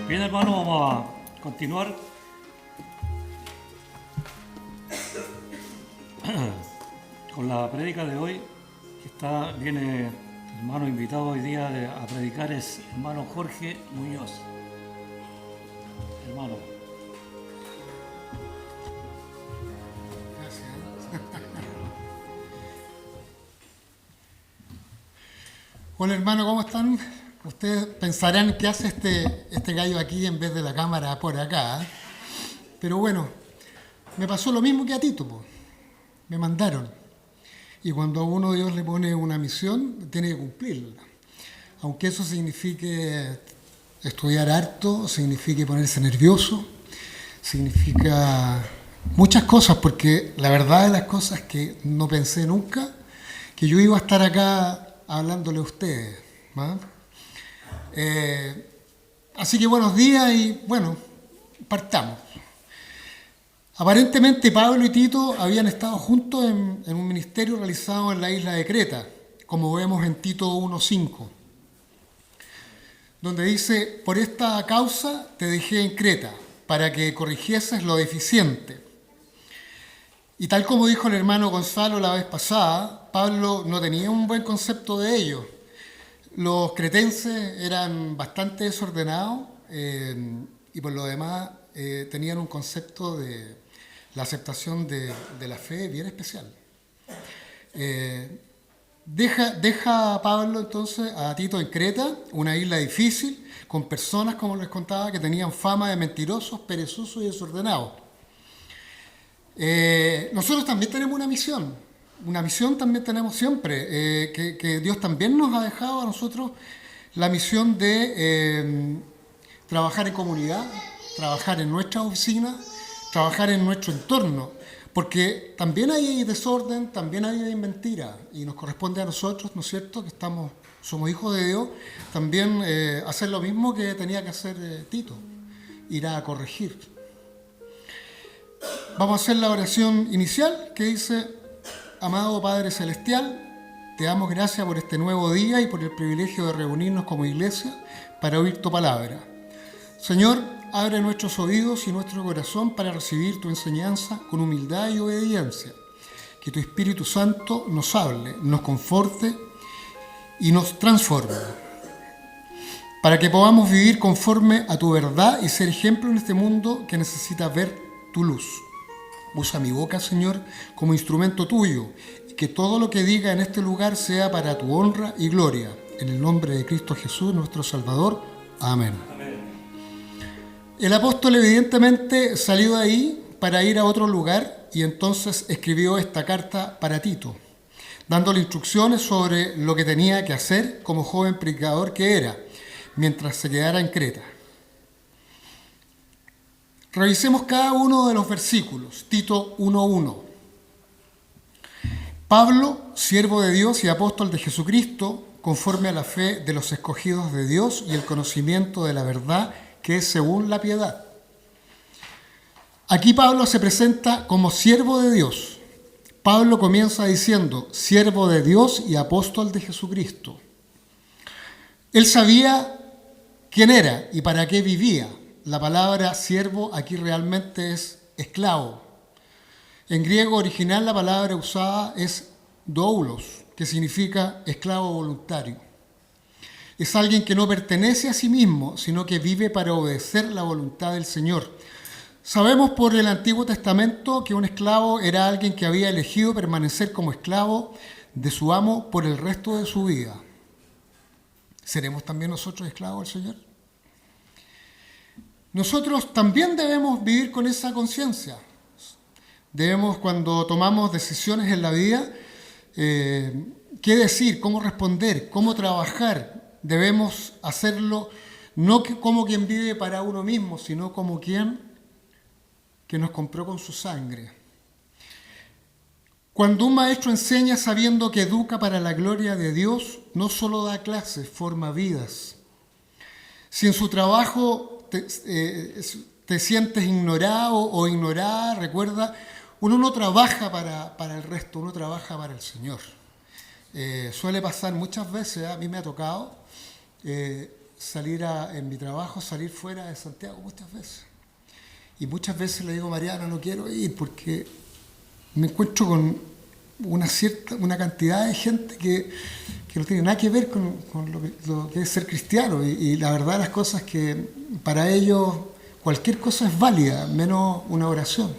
Bien, hermano, vamos a continuar con la prédica de hoy, que viene el hermano invitado hoy día a predicar, es hermano Jorge Muñoz. Hermano. Gracias. Hola hermano, ¿cómo están? Ustedes pensarán qué hace este gallo aquí en vez de la cámara por acá. Pero bueno, me pasó lo mismo que a Tito, po. Me mandaron. Y cuando a uno Dios le pone una misión, tiene que cumplirla. Aunque eso signifique estudiar harto, signifique ponerse nervioso, significa muchas cosas, porque la verdad de las cosas es que no pensé nunca que yo iba a estar acá hablándole a ustedes, ¿no? Así que buenos días y bueno, partamos. Aparentemente Pablo y Tito habían estado juntos en un ministerio realizado en la isla de Creta, como vemos en Tito 1:5, donde dice: por esta causa te dejé en Creta, para que corrigieses lo deficiente. Y tal como dijo el hermano Gonzalo la vez pasada, Pablo no tenía un buen concepto de ellos. Los cretenses eran bastante desordenados y por lo demás tenían un concepto de la aceptación de la fe bien especial. Deja a Pablo entonces a Tito en Creta, una isla difícil, con personas, como les contaba, que tenían fama de mentirosos, perezosos y desordenados. Nosotros también tenemos una misión también tenemos siempre, que Dios también nos ha dejado a nosotros la misión de trabajar en comunidad, trabajar en nuestra oficina, trabajar en nuestro entorno, porque también hay desorden, también hay mentira, y nos corresponde a nosotros, ¿no es cierto?, que somos hijos de Dios, también hacer lo mismo que tenía que hacer Tito, ir a corregir. Vamos a hacer la oración inicial que dice: amado Padre Celestial, te damos gracias por este nuevo día y por el privilegio de reunirnos como iglesia para oír tu palabra. Señor, abre nuestros oídos y nuestro corazón para recibir tu enseñanza con humildad y obediencia. Que tu Espíritu Santo nos hable, nos conforte y nos transforme, para que podamos vivir conforme a tu verdad y ser ejemplo en este mundo que necesita ver tu luz. Usa mi boca, Señor, como instrumento tuyo, y que todo lo que diga en este lugar sea para tu honra y gloria. En el nombre de Cristo Jesús, nuestro Salvador. Amén. Amén. El apóstol evidentemente salió de ahí para ir a otro lugar y entonces escribió esta carta para Tito, dándole instrucciones sobre lo que tenía que hacer como joven predicador que era, mientras se quedara en Creta. Revisemos cada uno de los versículos. Tito 1:1. Pablo, siervo de Dios y apóstol de Jesucristo, conforme a la fe de los escogidos de Dios y el conocimiento de la verdad que es según la piedad. Aquí Pablo se presenta como siervo de Dios. Pablo comienza diciendo: siervo de Dios y apóstol de Jesucristo. Él sabía quién era y para qué vivía. La palabra siervo aquí realmente es esclavo. En griego original la palabra usada es doulos, que significa esclavo voluntario. Es alguien que no pertenece a sí mismo, sino que vive para obedecer la voluntad del Señor. Sabemos por el Antiguo Testamento que un esclavo era alguien que había elegido permanecer como esclavo de su amo por el resto de su vida. ¿Seremos también nosotros esclavos del Señor? Nosotros también debemos vivir con esa conciencia. Debemos, cuando tomamos decisiones en la vida, qué decir, cómo responder, cómo trabajar, debemos hacerlo no como quien vive para uno mismo, sino como quien que nos compró con su sangre. Cuando un maestro enseña sabiendo que educa para la gloria de Dios, no solo da clases, forma vidas. Si en su trabajo te sientes ignorado o ignorada, recuerda, uno no trabaja para el resto, uno trabaja para el Señor. Suele pasar muchas veces, a mí me ha tocado, en mi trabajo, salir fuera de Santiago muchas veces. Y muchas veces le digo, Mariana, no quiero ir porque me encuentro con una cantidad de gente que no tiene nada que ver con lo que es ser cristiano. Y la verdad las cosas que para ellos cualquier cosa es válida, menos una oración.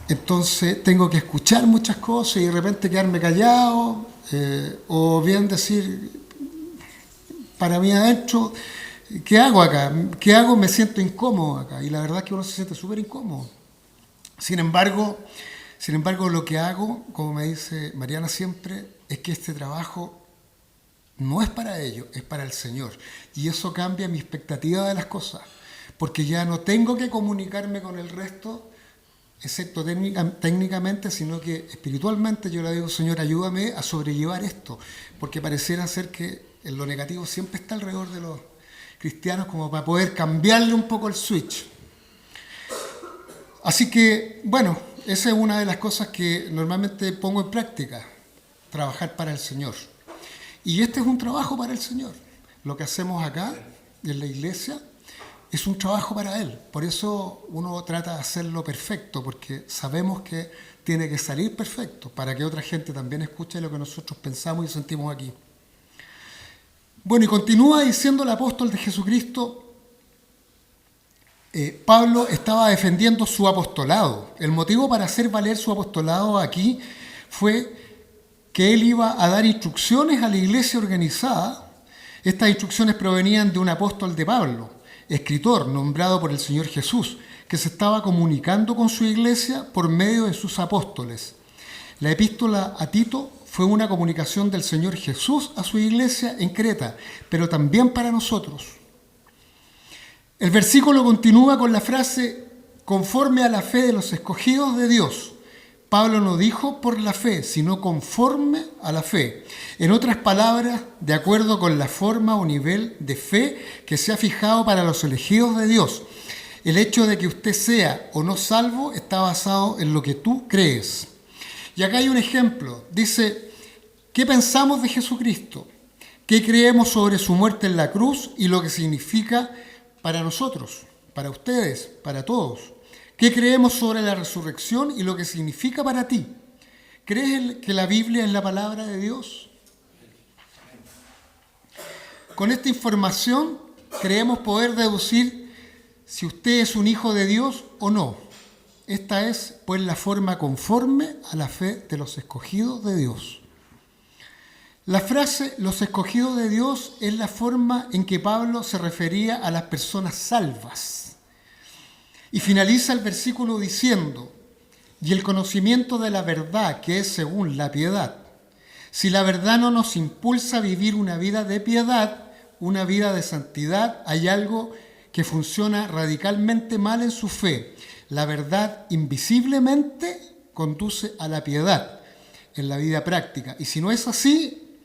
Entonces tengo que escuchar muchas cosas y de repente quedarme callado, o bien decir, para mí adentro, ¿qué hago acá? ¿Qué hago? Me siento incómodo acá. Y la verdad es que uno se siente súper incómodo. Sin embargo, lo que hago, como me dice Mariana siempre, es que este trabajo no es para ellos, es para el Señor. Y eso cambia mi expectativa de las cosas, porque ya no tengo que comunicarme con el resto, excepto técnicamente, sino que espiritualmente yo le digo, Señor, ayúdame a sobrellevar esto, porque pareciera ser que en lo negativo siempre está alrededor de los cristianos, como para poder cambiarle un poco el switch. Así que, bueno, esa es una de las cosas que normalmente pongo en práctica, trabajar para el Señor. Y este es un trabajo para el Señor. Lo que hacemos acá, en la iglesia, es un trabajo para Él. Por eso uno trata de hacerlo perfecto, porque sabemos que tiene que salir perfecto, para que otra gente también escuche lo que nosotros pensamos y sentimos aquí. Bueno, y continúa diciendo el apóstol de Jesucristo, Pablo estaba defendiendo su apostolado. El motivo para hacer valer su apostolado aquí fue que él iba a dar instrucciones a la iglesia organizada. Estas instrucciones provenían de un apóstol de Pablo, escritor nombrado por el Señor Jesús, que se estaba comunicando con su iglesia por medio de sus apóstoles. La epístola a Tito fue una comunicación del Señor Jesús a su iglesia en Creta, pero también para nosotros. El versículo continúa con la frase, conforme a la fe de los escogidos de Dios. Pablo no dijo por la fe, sino conforme a la fe. En otras palabras, de acuerdo con la forma o nivel de fe que se ha fijado para los elegidos de Dios. El hecho de que usted sea o no salvo está basado en lo que tú crees. Y acá hay un ejemplo. Dice, ¿qué pensamos de Jesucristo? ¿Qué creemos sobre su muerte en la cruz y lo que significa para nosotros, para ustedes, para todos? ¿Qué creemos sobre la resurrección y lo que significa para ti? ¿Crees que la Biblia es la palabra de Dios? Con esta información creemos poder deducir si usted es un hijo de Dios o no. Esta es, pues, la forma conforme a la fe de los escogidos de Dios. La frase los escogidos de Dios es la forma en que Pablo se refería a las personas salvas. Y finaliza el versículo diciendo, y el conocimiento de la verdad que es según la piedad. Si la verdad no nos impulsa a vivir una vida de piedad, una vida de santidad, hay algo que funciona radicalmente mal en su fe. La verdad invisiblemente conduce a la piedad en la vida práctica. Y si no es así,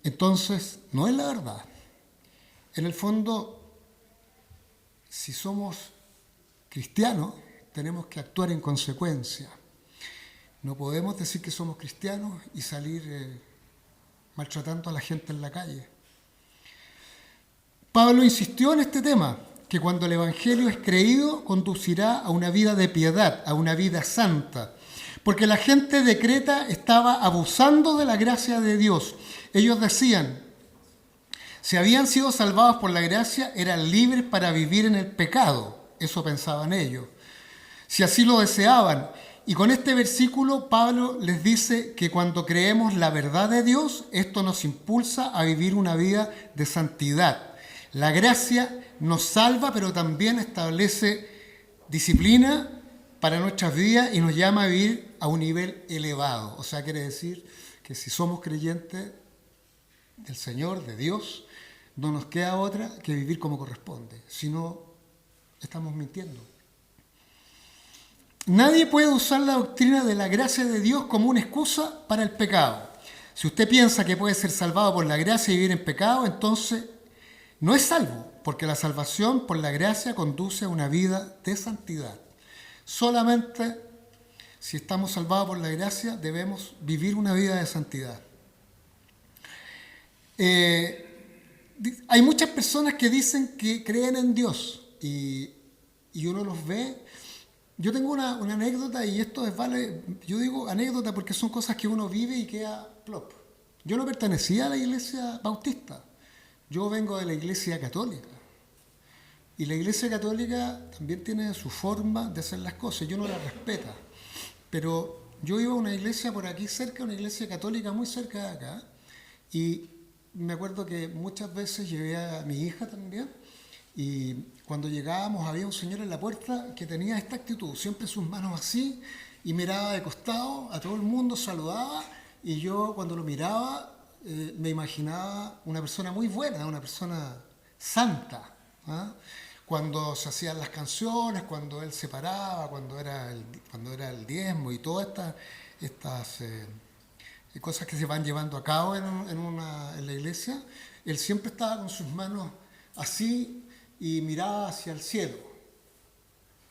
entonces no es la verdad. En el fondo, si somos cristianos, tenemos que actuar en consecuencia. No podemos decir que somos cristianos y salir maltratando a la gente en la calle. Pablo insistió en este tema, que cuando el Evangelio es creído, conducirá a una vida de piedad, a una vida santa. Porque la gente de Creta estaba abusando de la gracia de Dios. Ellos decían, si habían sido salvados por la gracia, eran libres para vivir en el pecado. Eso pensaban ellos. Si así lo deseaban. Y con este versículo, Pablo les dice que cuando creemos la verdad de Dios, esto nos impulsa a vivir una vida de santidad. La gracia nos salva, pero también establece disciplina para nuestras vidas y nos llama a vivir a un nivel elevado. O sea, quiere decir que si somos creyentes del Señor, de Dios, no nos queda otra que vivir como corresponde. Si no, estamos mintiendo. Nadie puede usar la doctrina de la gracia de Dios como una excusa para el pecado. Si usted piensa que puede ser salvado por la gracia y vivir en pecado, entonces no es salvo, porque la salvación por la gracia conduce a una vida de santidad. Solamente si estamos salvados por la gracia debemos vivir una vida de santidad. hay muchas personas que dicen que creen en Dios y uno los ve. Yo tengo una anécdota y esto es, vale, yo digo anécdota porque son cosas que uno vive y queda plop. Yo no pertenecía a la iglesia bautista, yo vengo de la iglesia católica. Y la iglesia católica también tiene su forma de hacer las cosas, yo no la respeto. Pero yo iba a una iglesia por aquí cerca, una iglesia católica muy cerca de acá, y me acuerdo que muchas veces llevé a mi hija también, y cuando llegábamos había un señor en la puerta que tenía esta actitud, siempre sus manos así, y miraba de costado, a todo el mundo saludaba, y yo cuando lo miraba me imaginaba una persona muy buena, una persona santa, ¿ah? Cuando se hacían las canciones, cuando él se paraba, cuando era el diezmo y todas estas cosas que se van llevando a cabo en la iglesia, él siempre estaba con sus manos así y miraba hacia el cielo.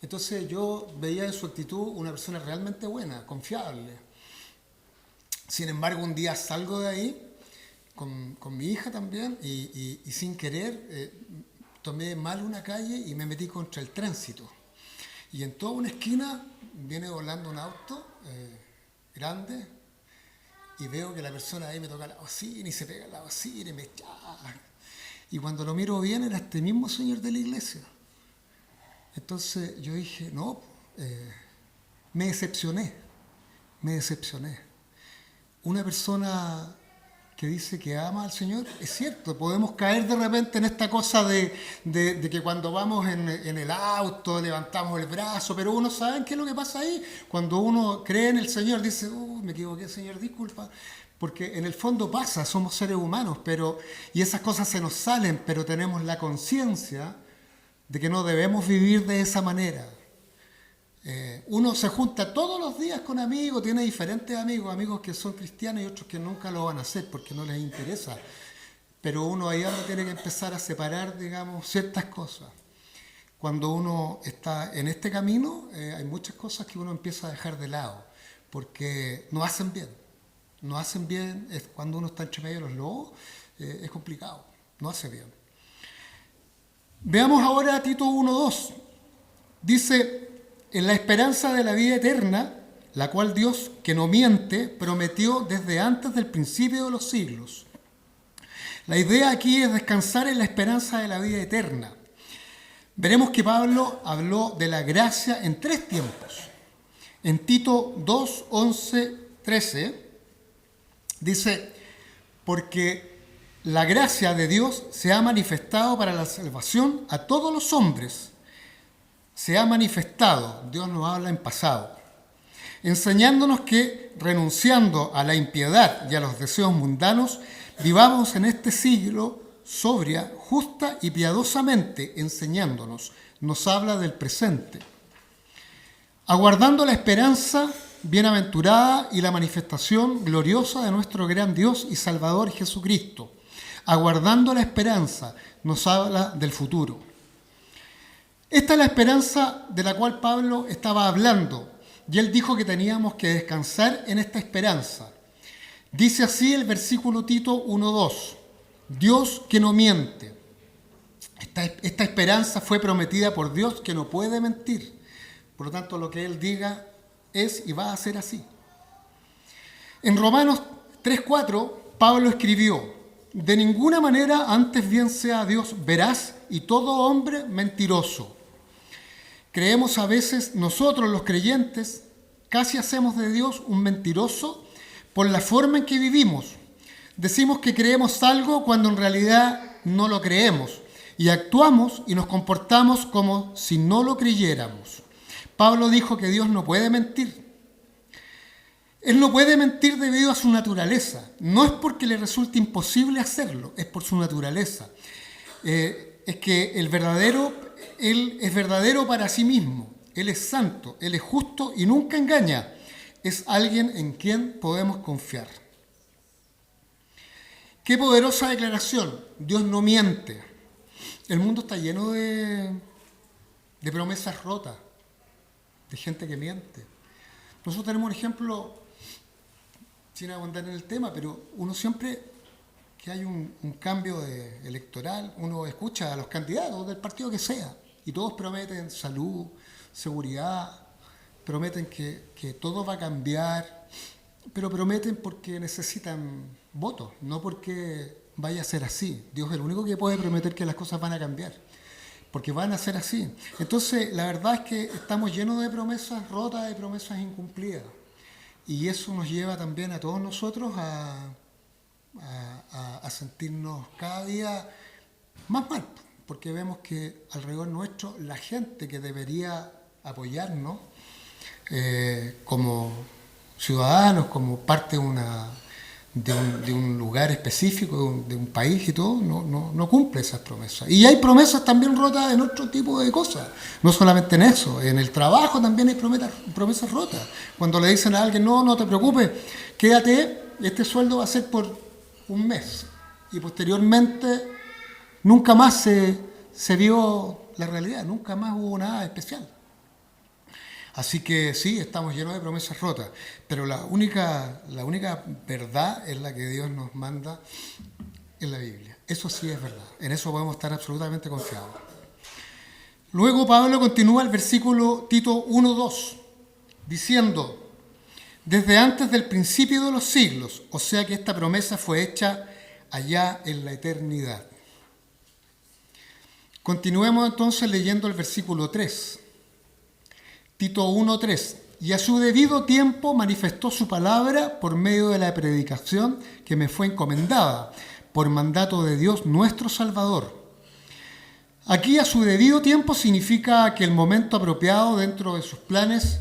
Entonces yo veía en su actitud una persona realmente buena, confiable. Sin embargo, un día salgo de ahí con mi hija también y sin querer tomé mal una calle y me metí contra el tránsito. Y en toda una esquina viene volando un auto grande y veo que la persona ahí me toca la bocina y se pega la bocina y me echa. Y cuando lo miro bien era este mismo señor de la iglesia. Entonces yo dije, no, me decepcioné. Una persona que dice que ama al Señor, es cierto, podemos caer de repente en esta cosa de que cuando vamos en el auto levantamos el brazo, pero uno sabe qué es lo que pasa ahí. Cuando uno cree en el Señor, dice, me equivoqué, Señor, disculpa, porque en el fondo pasa, somos seres humanos, y esas cosas se nos salen, pero tenemos la conciencia de que no debemos vivir de esa manera. Uno se junta todos los días con amigos, tiene diferentes amigos que son cristianos y otros que nunca lo van a hacer porque no les interesa. Pero uno ahí tiene que empezar a separar, digamos, ciertas cosas. Cuando uno está en este camino, hay muchas cosas que uno empieza a dejar de lado porque no hacen bien. No hacen bien, cuando uno está entre medio de los lobos, es complicado, no hace bien. Veamos ahora Tito 1:2. Dice, en la esperanza de la vida eterna, la cual Dios, que no miente, prometió desde antes del principio de los siglos. La idea aquí es descansar en la esperanza de la vida eterna. Veremos que Pablo habló de la gracia en 3 tiempos. En Tito 2, 11, 13, dice, porque la gracia de Dios se ha manifestado para la salvación a todos los hombres. Se ha manifestado, Dios nos habla en pasado, enseñándonos que, renunciando a la impiedad y a los deseos mundanos, vivamos en este siglo sobria, justa y piadosamente, enseñándonos. Nos habla del presente. Aguardando la esperanza bienaventurada y la manifestación gloriosa de nuestro gran Dios y Salvador Jesucristo. Aguardando la esperanza, nos habla del futuro. Esta es la esperanza de la cual Pablo estaba hablando, y él dijo que teníamos que descansar en esta esperanza. Dice así el versículo Tito 1:2, Dios que no miente. Esta esperanza fue prometida por Dios que no puede mentir. Por lo tanto, lo que él diga es y va a ser así. En Romanos 3:4, Pablo escribió, de ninguna manera antes bien sea Dios veraz y todo hombre mentiroso. Creemos a veces nosotros los creyentes, casi hacemos de Dios un mentiroso por la forma en que vivimos. Decimos que creemos algo cuando en realidad no lo creemos y actuamos y nos comportamos como si no lo creyéramos. Pablo dijo que Dios no puede mentir. Él no puede mentir debido a su naturaleza. No es porque le resulte imposible hacerlo, es por su naturaleza. Es que Él es verdadero para sí mismo. Él es santo, Él es justo y nunca engaña. Es alguien en quien podemos confiar. Qué poderosa declaración. Dios no miente. El mundo está lleno de promesas rotas, de gente que miente. Nosotros tenemos un ejemplo, sin abundar en el tema, pero uno siempre que hay un cambio electoral, uno escucha a los candidatos del partido que sea, y todos prometen salud, seguridad, prometen que todo va a cambiar, pero prometen porque necesitan votos, no porque vaya a ser así. Dios es el único que puede prometer que las cosas van a cambiar, porque van a ser así. Entonces, la verdad es que estamos llenos de promesas rotas, de promesas incumplidas, y eso nos lleva también a todos nosotros a sentirnos cada día más mal, porque vemos que alrededor nuestro la gente que debería apoyarnos como ciudadanos, como parte de un lugar específico, de un país y todo, no cumple esas promesas. Y hay promesas también rotas en otro tipo de cosas, no solamente en eso, en el trabajo también hay promesas rotas. Cuando le dicen a alguien, no te preocupes, quédate, este sueldo va a ser por un mes, y posteriormente nunca más se vio la realidad, nunca más hubo nada especial. Así que sí, estamos llenos de promesas rotas, pero la única verdad es la que Dios nos manda en la Biblia. Eso sí es verdad, en eso podemos estar absolutamente confiados. Luego Pablo continúa el versículo Tito 1:2, diciendo: desde antes del principio de los siglos, o sea que esta promesa fue hecha allá en la eternidad. Continuemos entonces leyendo el versículo 3. Tito 1:3. Y a su debido tiempo manifestó su palabra por medio de la predicación que me fue encomendada, por mandato de Dios nuestro Salvador. Aquí a su debido tiempo significa que el momento apropiado dentro de sus planes,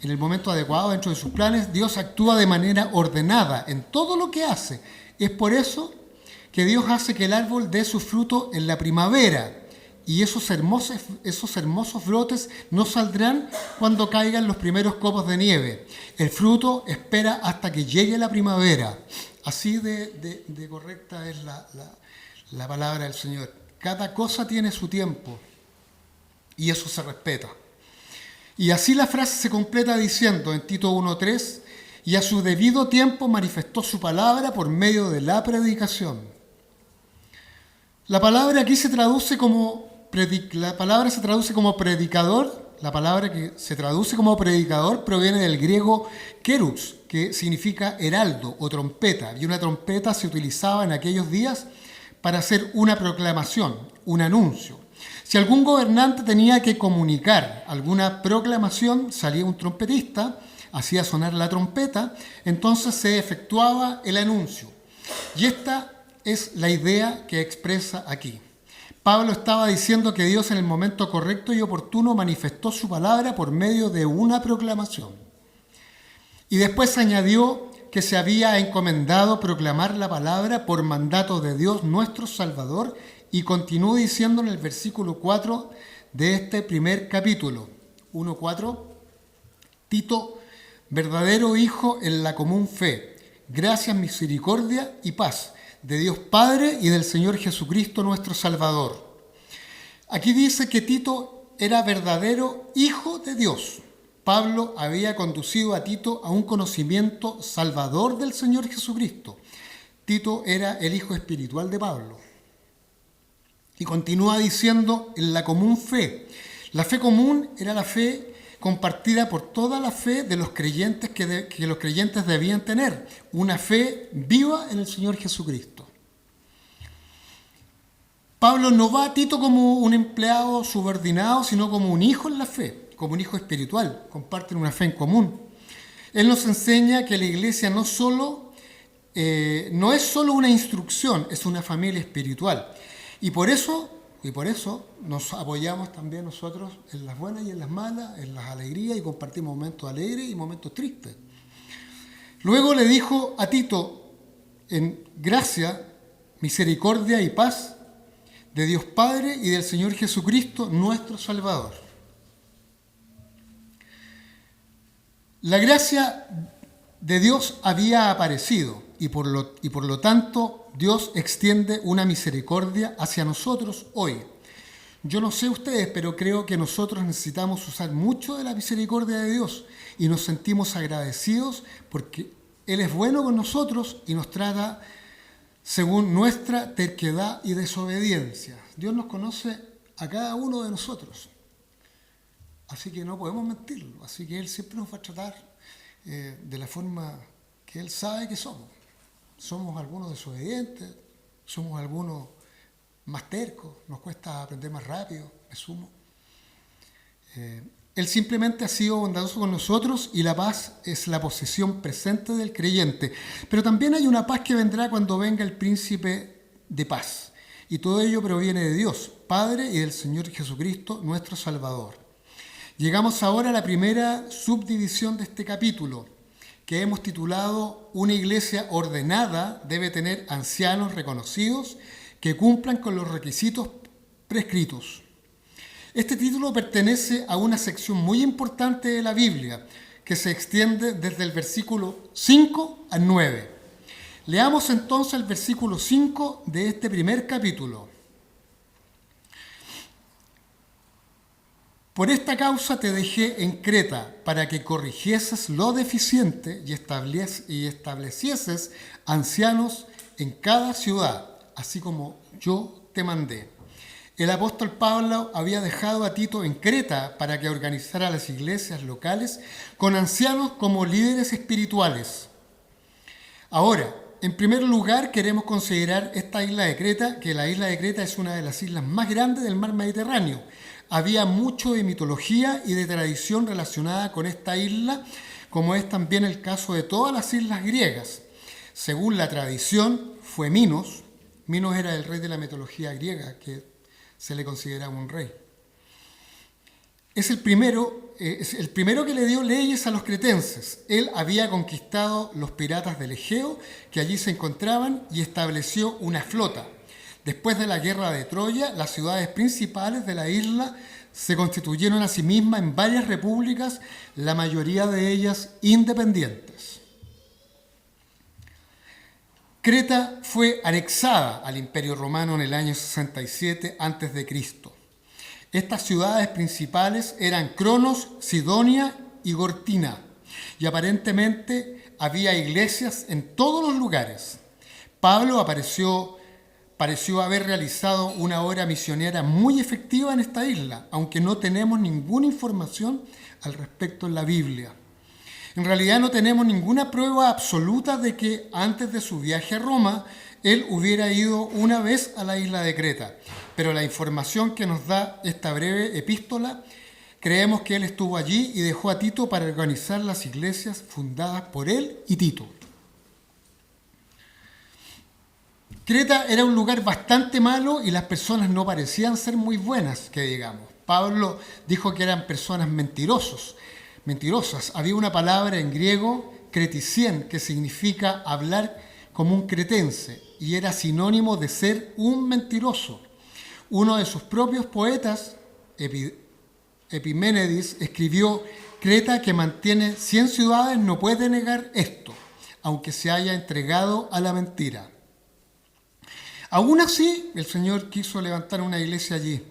en el momento adecuado dentro de sus planes, Dios actúa de manera ordenada en todo lo que hace. Es por eso que Dios hace que el árbol dé su fruto en la primavera, y esos hermosos brotes no saldrán cuando caigan los primeros copos de nieve. El fruto espera hasta que llegue la primavera. Así de correcta es la palabra del Señor. Cada cosa tiene su tiempo y eso se respeta. Y así la frase se completa diciendo en Tito 1:3, y a su debido tiempo manifestó su palabra por medio de la predicación. La palabra aquí se traduce como predicador. La palabra que se traduce como predicador proviene del griego kerux, que significa heraldo o trompeta, y una trompeta se utilizaba en aquellos días para hacer una proclamación, un anuncio. Si algún gobernante tenía que comunicar alguna proclamación, salía un trompetista, hacía sonar la trompeta, entonces se efectuaba el anuncio. Y esta es la idea que expresa aquí. Pablo estaba diciendo que Dios en el momento correcto y oportuno manifestó su palabra por medio de una proclamación. Y después añadió que se había encomendado proclamar la palabra por mandato de Dios nuestro Salvador, y continuó diciendo en el versículo 4 de este primer capítulo, 1:4, Tito, verdadero hijo en la común fe, gracias, misericordia y paz de Dios Padre y del Señor Jesucristo nuestro Salvador. Aquí dice que Tito era verdadero hijo de Dios. Pablo había conducido a Tito a un conocimiento salvador del Señor Jesucristo. Tito era el hijo espiritual de Pablo. Y continúa diciendo en la común fe. La fe común era la fe compartida por toda la fe de los creyentes que los creyentes debían tener. Una fe viva en el Señor Jesucristo. Pablo no va a Tito como un empleado subordinado, sino como un hijo en la fe, como un hijo espiritual. Comparten una fe en común. Él nos enseña que la iglesia no es solo una instrucción, es una familia espiritual. Y por eso nos apoyamos también nosotros en las buenas y en las malas, en las alegrías, y compartimos momentos alegres y momentos tristes. Luego le dijo a Tito, en gracia, misericordia y paz de Dios Padre y del Señor Jesucristo, nuestro Salvador. La gracia de Dios había aparecido y por lo tanto Dios extiende una misericordia hacia nosotros hoy. Yo no sé ustedes, pero creo que nosotros necesitamos usar mucho de la misericordia de Dios y nos sentimos agradecidos porque Él es bueno con nosotros y nos trata según nuestra terquedad y desobediencia. Dios nos conoce a cada uno de nosotros, así que no podemos mentirlo. Así que Él siempre nos va a tratar de la forma que Él sabe que somos. Somos algunos desobedientes, somos algunos más tercos, nos cuesta aprender más rápido, me sumo. Él simplemente ha sido bondadoso con nosotros y la paz es la posesión presente del creyente. Pero también hay una paz que vendrá cuando venga el príncipe de paz. Y todo ello proviene de Dios, Padre, y del Señor Jesucristo, nuestro Salvador. Llegamos ahora a la primera subdivisión de este capítulo, que hemos titulado Una iglesia ordenada debe tener ancianos reconocidos que cumplan con los requisitos prescritos. Este título pertenece a una sección muy importante de la Biblia, que se extiende desde el versículo 5 al 9. Leamos entonces el versículo 5 de este primer capítulo. Por esta causa te dejé en Creta, para que corrigieses lo deficiente y establecieses ancianos en cada ciudad, así como yo te mandé. El apóstol Pablo había dejado a Tito en Creta para que organizara las iglesias locales con ancianos como líderes espirituales. Ahora, en primer lugar, queremos considerar esta isla de Creta, que la isla de Creta es una de las islas más grandes del mar Mediterráneo. Había mucho de mitología y de tradición relacionada con esta isla, como es también el caso de todas las islas griegas. Según la tradición, fue Minos. Minos era el rey de la mitología griega, que se le consideraba un rey. Es el primero que le dio leyes a los cretenses. Él había conquistado los piratas del Egeo, que allí se encontraban, y estableció una flota. Después de la guerra de Troya, las ciudades principales de la isla se constituyeron a sí mismas en varias repúblicas, la mayoría de ellas independientes. Creta fue anexada al Imperio Romano en el año 67 a.C. Estas ciudades principales eran Cronos, Sidonia y Gortina, y aparentemente había iglesias en todos los lugares. Pablo pareció haber realizado una obra misionera muy efectiva en esta isla, aunque no tenemos ninguna información al respecto en la Biblia. En realidad no tenemos ninguna prueba absoluta de que antes de su viaje a Roma, él hubiera ido una vez a la isla de Creta. Pero la información que nos da esta breve epístola, creemos que él estuvo allí y dejó a Tito para organizar las iglesias fundadas por él y Tito. Creta era un lugar bastante malo y las personas no parecían ser muy buenas, que digamos. Pablo dijo que eran personas mentirosas. Había una palabra en griego, kretisien, que significa hablar como un cretense y era sinónimo de ser un mentiroso. Uno de sus propios poetas, Epiménides, escribió: Creta, que mantiene 100 ciudades, no puede negar esto, aunque se haya entregado a la mentira. Aún así, el Señor quiso levantar una iglesia allí,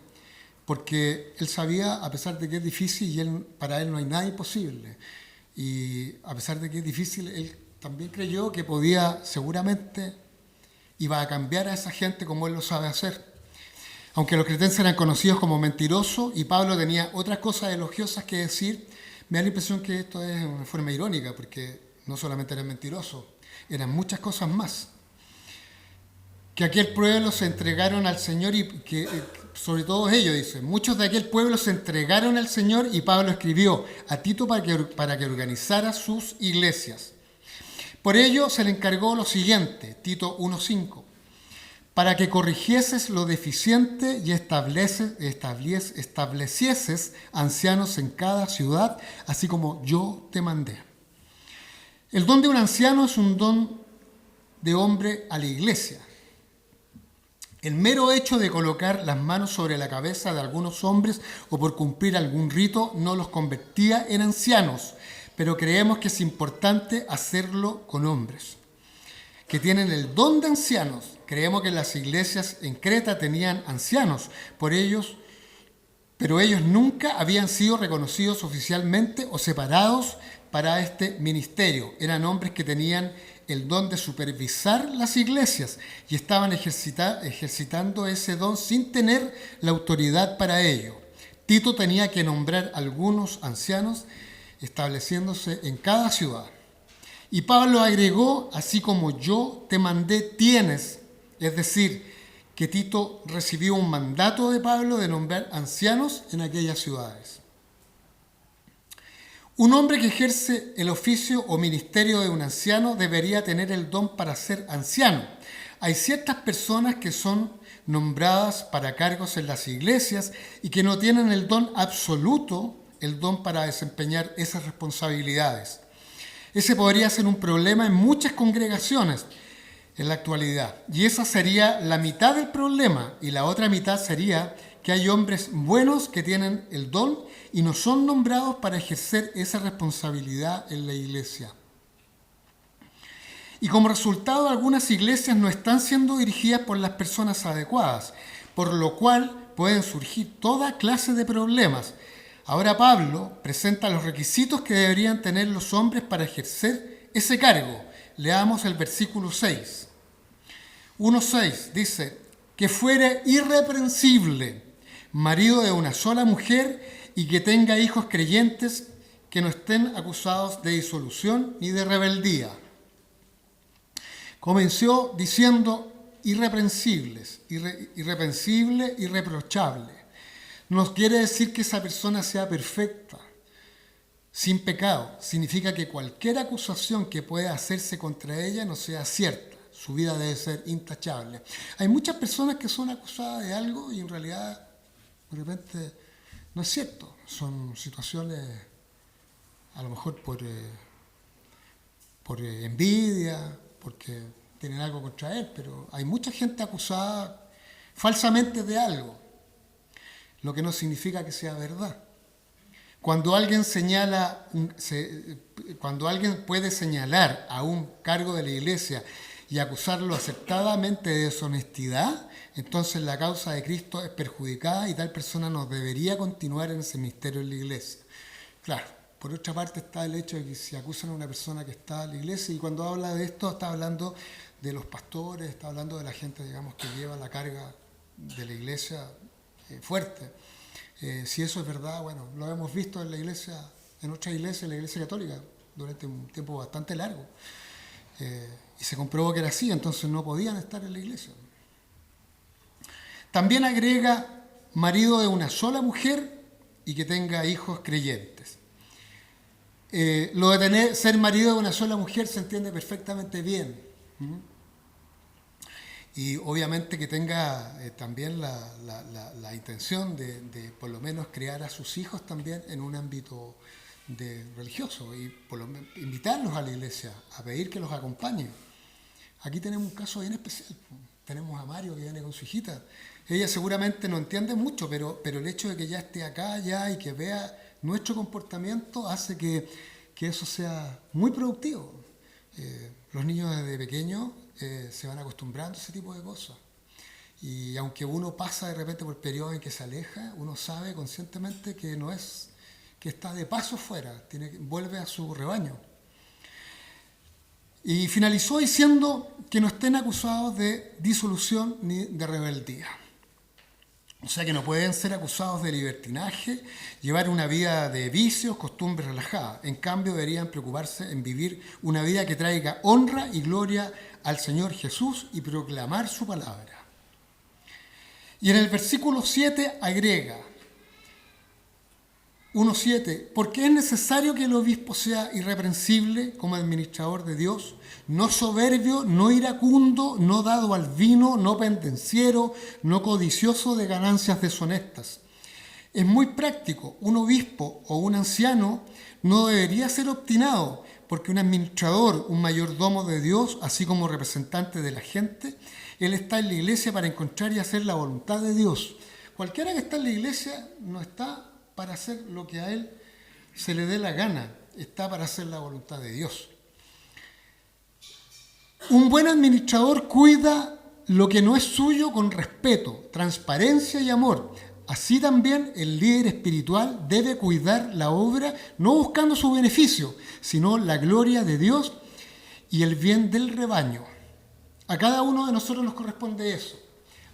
porque Él sabía, a pesar de que es difícil, y para Él no hay nada imposible, y a pesar de que es difícil, Él también creyó que seguramente iba a cambiar a esa gente como Él lo sabe hacer. Aunque los cretenses eran conocidos como mentirosos y Pablo tenía otras cosas elogiosas que decir, me da la impresión que esto es una forma irónica, porque no solamente eran mentirosos, eran muchas cosas más. Que aquel pueblo se entregaron al Señor y que, sobre todo ellos, dice, muchos de aquel pueblo se entregaron al Señor y Pablo escribió a Tito para que organizara sus iglesias. Por ello se le encargó lo siguiente, Tito 1:5, para que corrigieses lo deficiente y establecieses ancianos en cada ciudad, así como yo te mandé. El don de un anciano es un don de hombre a la iglesia. El mero hecho de colocar las manos sobre la cabeza de algunos hombres o por cumplir algún rito no los convertía en ancianos, pero creemos que es importante hacerlo con hombres que tienen el don de ancianos. Creemos que las iglesias en Creta tenían ancianos, pero ellos nunca habían sido reconocidos oficialmente o separados para este ministerio. Eran hombres que tenían el don de supervisar las iglesias y estaban ejercitando ese don sin tener la autoridad para ello. Tito tenía que nombrar algunos ancianos estableciéndose en cada ciudad. Y Pablo agregó, así como yo te mandé, tienes, es decir, que Tito recibió un mandato de Pablo de nombrar ancianos en aquellas ciudades. Un hombre que ejerce el oficio o ministerio de un anciano debería tener el don para ser anciano. Hay ciertas personas que son nombradas para cargos en las iglesias y que no tienen el don absoluto, el don para desempeñar esas responsabilidades. Ese podría ser un problema en muchas congregaciones en la actualidad. Y esa sería la mitad del problema. Y la otra mitad sería que hay hombres buenos que tienen el don y no son nombrados para ejercer esa responsabilidad en la iglesia. Y como resultado, algunas iglesias no están siendo dirigidas por las personas adecuadas, por lo cual pueden surgir toda clase de problemas. Ahora Pablo presenta los requisitos que deberían tener los hombres para ejercer ese cargo. Leamos el versículo 6. 1:6 dice, que fuere irreprensible, marido de una sola mujer y que tenga hijos creyentes que no estén acusados de disolución ni de rebeldía. Comenzó diciendo irreprensibles, irreprensible, irreprochable. No quiere decir que esa persona sea perfecta, sin pecado. Significa que cualquier acusación que pueda hacerse contra ella no sea cierta. Su vida debe ser intachable. Hay muchas personas que son acusadas de algo y en realidad de repente no es cierto. Son situaciones a lo mejor por envidia, porque tienen algo contra él, pero hay mucha gente acusada falsamente de algo, lo que no significa que sea verdad. Cuando alguien puede señalar a un cargo de la iglesia y acusarlo acertadamente de deshonestidad, entonces la causa de Cristo es perjudicada y tal persona no debería continuar en ese ministerio en la iglesia. Claro, por otra parte está el hecho de que si acusan a una persona que está en la iglesia, y cuando habla de esto está hablando de los pastores, está hablando de la gente, digamos, que lleva la carga de la iglesia fuerte. Si eso es verdad, bueno, lo hemos visto en la iglesia, en otra iglesia, en la iglesia católica, durante un tiempo bastante largo. Y se comprobó que era así, entonces no podían estar en la iglesia. También agrega marido de una sola mujer y que tenga hijos creyentes. Lo de ser marido de una sola mujer se entiende perfectamente bien. Y obviamente que tenga también la intención de por lo menos criar a sus hijos también en un ámbito religioso y por lo menos invitarlos a la iglesia, a pedir que los acompañen. Aquí tenemos un caso bien especial. Tenemos a Mario que viene con su hijita. Ella seguramente no entiende mucho, pero el hecho de que ya esté acá ya y que vea nuestro comportamiento hace que eso sea muy productivo. Los niños desde pequeños se van acostumbrando a ese tipo de cosas. Y aunque uno pasa de repente por periodos en que se aleja, uno sabe conscientemente que no es, que está de paso fuera, vuelve a su rebaño. Y finalizó diciendo que no estén acusados de disolución ni de rebeldía. O sea que no pueden ser acusados de libertinaje, llevar una vida de vicios, costumbres relajadas. En cambio, deberían preocuparse en vivir una vida que traiga honra y gloria al Señor Jesús y proclamar su palabra. Y en el versículo 7 agrega, 1:7, porque es necesario que el obispo sea irreprensible como administrador de Dios, no soberbio, no iracundo, no dado al vino, no pendenciero, no codicioso de ganancias deshonestas. Es muy práctico. Un obispo o un anciano no debería ser obstinado, porque un administrador, un mayordomo de Dios, así como representante de la gente, él está en la iglesia para encontrar y hacer la voluntad de Dios. Cualquiera que está en la iglesia no está para hacer lo que a él se le dé la gana, está para hacer la voluntad de Dios. Un buen administrador cuida lo que no es suyo con respeto, transparencia y amor. Así también el líder espiritual debe cuidar la obra no buscando su beneficio, sino la gloria de Dios y el bien del rebaño. A cada uno de nosotros nos corresponde eso.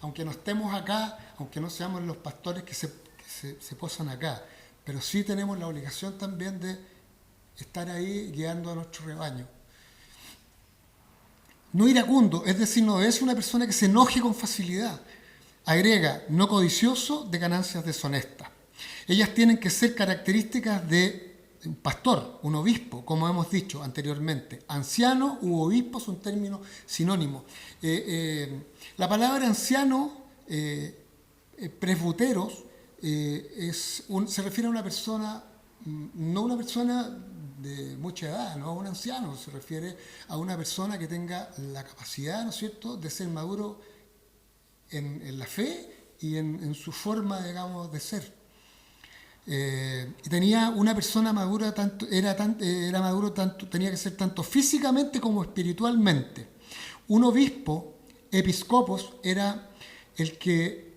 Aunque no estemos acá, aunque no seamos los pastores que se posan acá, pero sí tenemos la obligación también de estar ahí guiando a nuestro rebaño. No iracundo, es decir, no es una persona que se enoje con facilidad. Agrega, no codicioso de ganancias deshonestas. Ellas tienen que ser características de un pastor, un obispo, como hemos dicho anteriormente. Anciano u obispo son términos sinónimos. La palabra anciano, presbuteros, se refiere a una persona, no una persona de mucha edad, no a un anciano, se refiere a una persona que tenga la capacidad, ¿no es cierto?, de ser maduro en la fe y en su forma, digamos, de ser. Y tenía una persona madura, tenía que ser tanto físicamente como espiritualmente. Un obispo, episcopos, era el que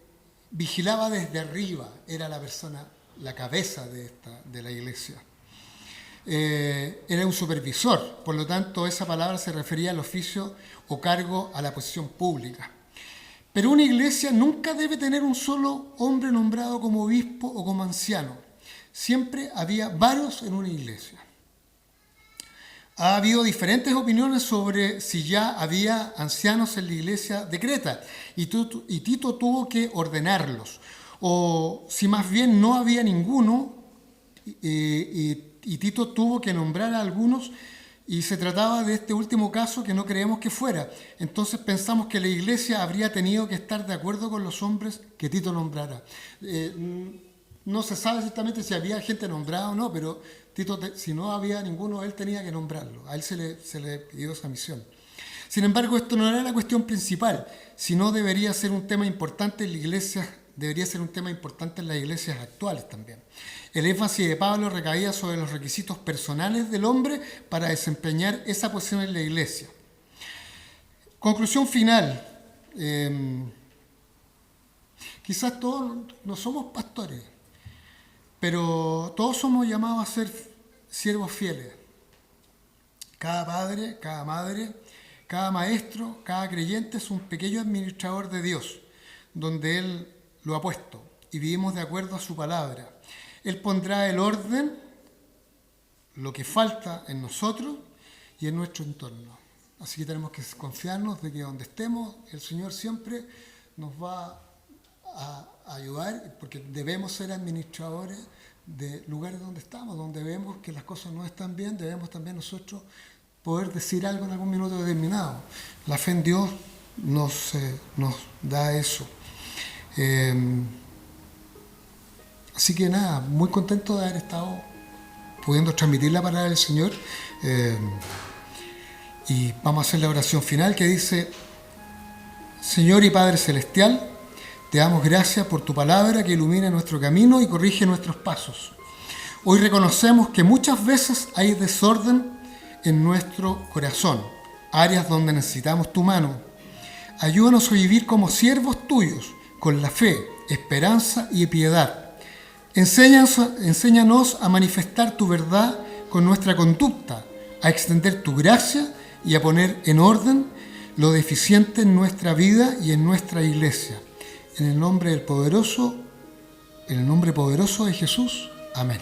vigilaba desde arriba, era la persona, la cabeza de la iglesia. Era un supervisor, por lo tanto esa palabra se refería al oficio o cargo a la posición pública. Pero una iglesia nunca debe tener un solo hombre nombrado como obispo o como anciano. Siempre había varios en una iglesia. Ha habido diferentes opiniones sobre si ya había ancianos en la iglesia de Creta y Tito tuvo que ordenarlos, o si más bien no había ninguno y Tito tuvo que nombrar a algunos, y se trataba de este último caso que no creemos que fuera. Entonces pensamos que la iglesia habría tenido que estar de acuerdo con los hombres que Tito nombrara. No se sabe exactamente si había gente nombrada o no, pero Tito, si no había ninguno, él tenía que nombrarlo. A él se le pidió esa misión. Sin embargo, esto no era la cuestión principal, sino debería ser un tema importante en la iglesia, debería ser un tema importante en las iglesias actuales también. El énfasis de Pablo recaía sobre los requisitos personales del hombre para desempeñar esa posición en la iglesia. Conclusión final. Quizás todos no somos pastores, pero todos somos llamados a ser siervos fieles. Cada padre, cada madre, cada maestro, cada creyente es un pequeño administrador de Dios, donde Él lo ha puesto, y vivimos de acuerdo a su palabra. Él pondrá el orden, lo que falta en nosotros y en nuestro entorno. Así que tenemos que confiarnos de que donde estemos, el Señor siempre nos va a ayudar, porque debemos ser administradores de lugares donde estamos, donde vemos que las cosas no están bien, debemos también nosotros poder decir algo en algún minuto determinado. La fe en Dios nos da eso. Así que nada, muy contento de haber estado pudiendo transmitir la palabra del Señor. Y vamos a hacer la oración final que dice: Señor y Padre Celestial, te damos gracias por tu palabra que ilumina nuestro camino y corrige nuestros pasos. Hoy reconocemos que muchas veces hay desorden en nuestro corazón, áreas donde necesitamos tu mano. Ayúdanos a vivir como siervos tuyos, con la fe, esperanza y piedad. Enséñanos a manifestar tu verdad con nuestra conducta, a extender tu gracia y a poner en orden lo deficiente en nuestra vida y en nuestra iglesia. En el nombre poderoso de Jesús. Amén.